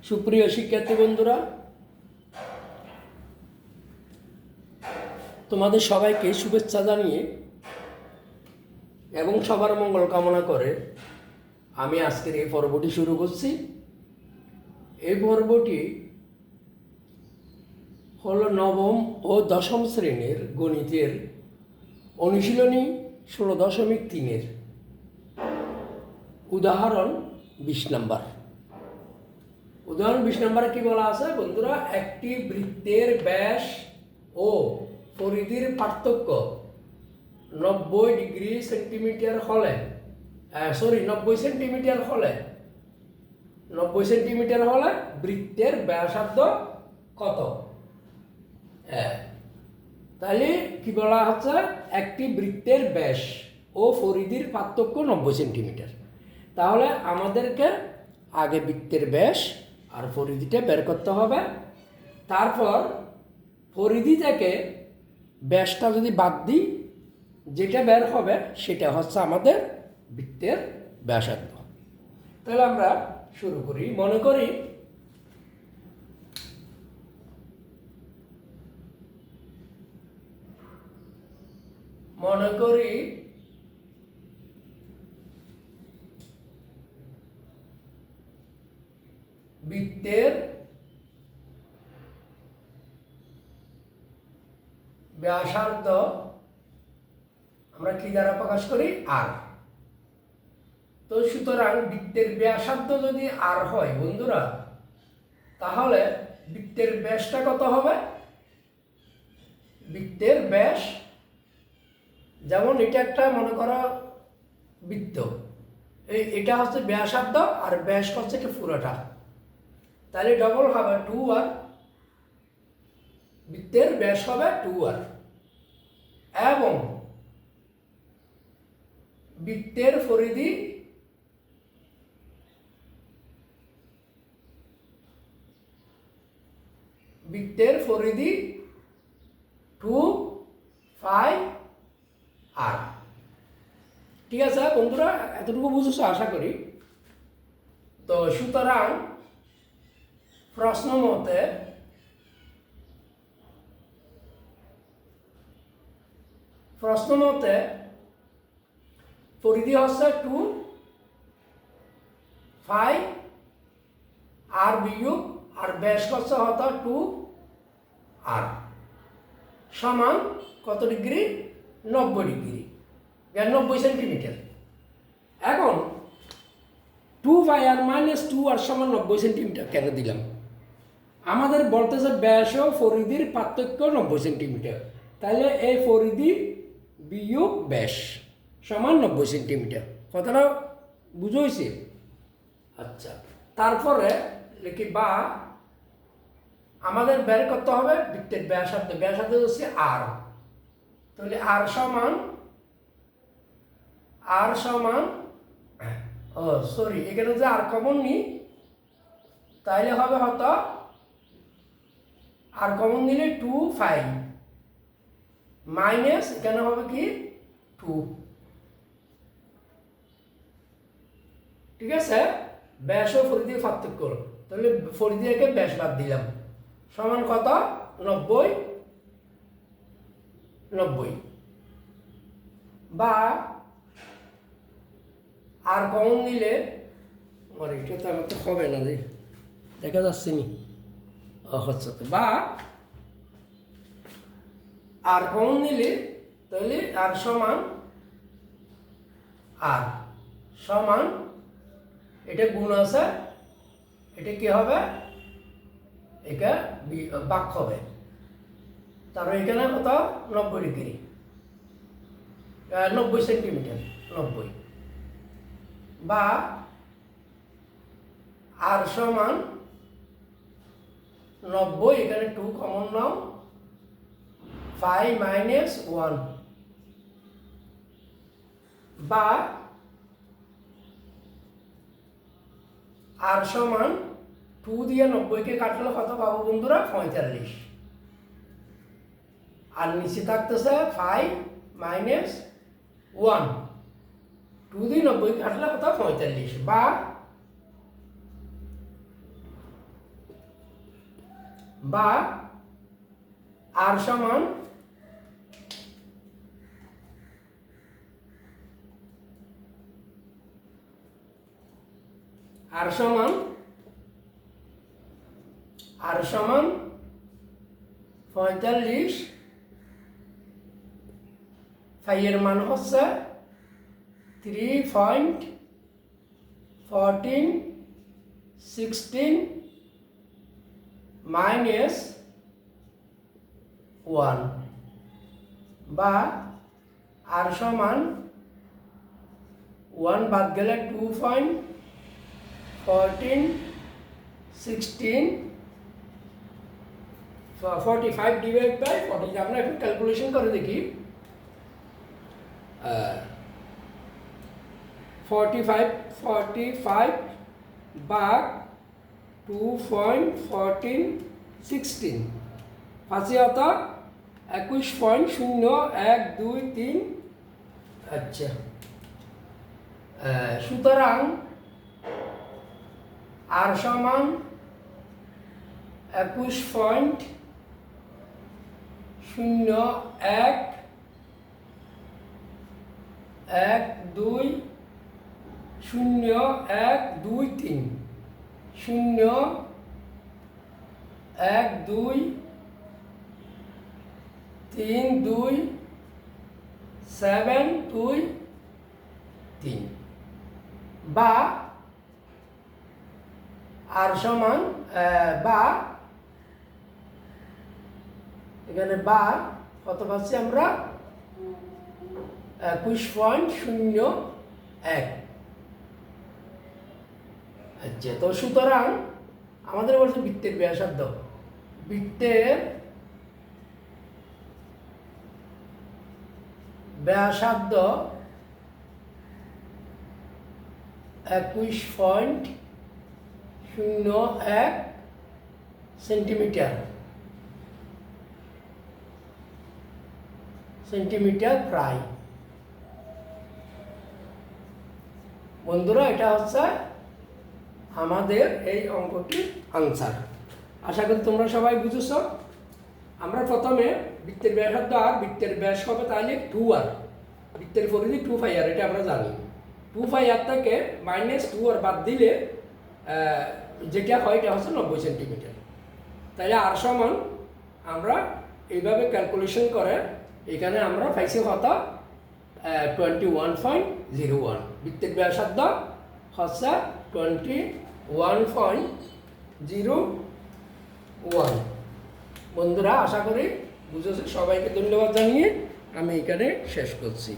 সুপ্রিয় শিক্ষার্থী বন্ধুরা, তোমাদের সবাইকে শুভেচ্ছা জানিয়ে এবং সবার মঙ্গল কামনা করে আমি আজকের এই পর্বটি শুরু করছি। এই পর্বটি হলো নবম ও দশম শ্রেণীর গণিতের অনুশীলনী 16.3-এর উদাহরণ 20 নম্বর। উদাহরণ 20 নম্বরে কি বলা আছে বন্ধুরা? একটি বৃত্তের ব্যাস ও পরিধির পার্থক্য 90 সেন্টিমিটার হলে 90 সেন্টিমিটার হলে বৃত্তের ব্যাসার্ধ কত? তাহলে কি বলা হচ্ছে? একটি বৃত্তের ব্যাস ও পরিধির পার্থক্য 90 সেন্টিমিটার। তাহলে আমাদেরকে আগে বৃত্তের ব্যাস আর পরিধিটা বের করতে হবে। তারপর পরিধি থেকে ব্যাসটা যদি বাদ দিই, যেটা বের হবে সেটা হচ্ছে আমাদের বৃত্তের ব্যাসার্ধ। তাহলে আমরা শুরু করি। মনে করি বৃত্তের ব্যাসার্ধ আমরা কি দ্বারা প্রকাশ করি? আর। তো সুতরাং বৃত্তের ব্যাসার্ধ যদি আর হয় বন্ধুরা, তাহলে বৃত্তের ব্যাসটা কত হবে? বৃত্তের ব্যাস, যেমন এটা একটা মনে করো বৃত্ত, এটা হচ্ছে ব্যাসার্ধ আর ব্যাস হচ্ছে কি পুরোটা, তাহলে ডবল হবে 2r। বৃত্তের ব্যাস হবে 2r এবং বৃত্তের পরিধি বৃত্তের পরিধি 2πr। ঠিক আছে বন্ধুরা, এতটুকু বুঝেছো আশা করি। তো সুতরাং প্রশ্ন মতে পরিধি হচ্ছে 2πr বিয়োগ আর ব্যাস হচ্ছে 2r সমান কত ডিগ্রি? 90 degree, 90 centimetre. এখন 2πr - 2r সমান 90 সেন্টিমিটার কেন দিলাম? আমাদের বলতেছে ব্যাস ও পরিধির পার্থক্য 90 সেন্টিমিটার, তাহলে এই পরিধি বিয়োগ ব্যাস সমান 90 সেন্টিমিটার। কথাটা বুঝা হয়েছে? আচ্ছা, তারপরে লিখি বা আমাদের বের করতে হবে বৃত্তের ব্যাসার্ধ। ব্যাসার্ধ হচ্ছে আর। তাহলে আর সমান এখানে যে আর কমন নিই, তাইলে হবে আর কমন নিলে 2π মাইনাস এখানে হবে কি 2। ঠিক আছে, ব্যাস ও পরিধির পার্থক্য, তাহলে পরিধি থেকে ব্যাস বাদ দিলাম, সমান কত? 90। বা আর কমন নিলে, এটা তো আমার তো হবে না, দেখা যাচ্ছে নি, হচ্ছে বা আর কমন নিলে তাহলে আর সমান এটা গুণ আছে, এটা কি হবে? এটা বাক হবে। তারপর এখানে কত? 90 ডিগ্রি, 90 সেন্টিমিটার, 90। বা আর সমান 90, এখানে 2 কমন নাও, 5 - 1। বা আর সমান 2 দিয়ে 90-কে কাটলে কত পাবো বন্ধুরা? 45। আর নিচে থাকতেছে 5 - 1, 2 দিয়ে 90 কাটলে কত? 45। বা বা আর সমান আর সমান 45, ফাইয়ের মান হচ্ছে 3.1416 মাইনাস 1 বা আর সমান 1 বাদ গেলে 2.1416 45 ডিভাইড বাই 40 আমরা এখন ক্যালকুলেশন করে দেখি 45 ভাগ 2.1416 পাঁচে হতা 21.0123। আচ্ছা, সুতরাং আর সমান 21.0123 বা আর সমান বা এখানে বা কত পাচ্ছি আমরা 21.01। আচ্ছা, তো সুতরাং আমাদের বলছে বৃত্তের ব্যাসার্ধ 21.01 সেন্টিমিটার প্রায়। বন্ধুরা, এটা হচ্ছে আমাদের এই অঙ্কটির আনসার। আশা করি তোমরা সবাই বুঝেছ। আমরা প্রথমে বৃত্তের ব্যাসার্ধ আর বৃত্তের ব্যাস হবে তাহলে 2r, বৃত্তের পরিধি 2πr, এটা আমরা জানি। 2πr থেকে -2r বাদ দিলে যেটা হয় এটা হচ্ছে 90 সেন্টিমিটার। তাহলে আর সমান আমরা এইভাবে ক্যালকুলেশন করে এখানে আমরা পাইছি কত 21.01। বৃত্তের ব্যাসার্ধ হচ্ছে 21.01। বন্ধুরা, আশা করি বুঝেছে। সবাইকে ধন্যবাদ জানিয়ে আমি এখানে শেষ করছি।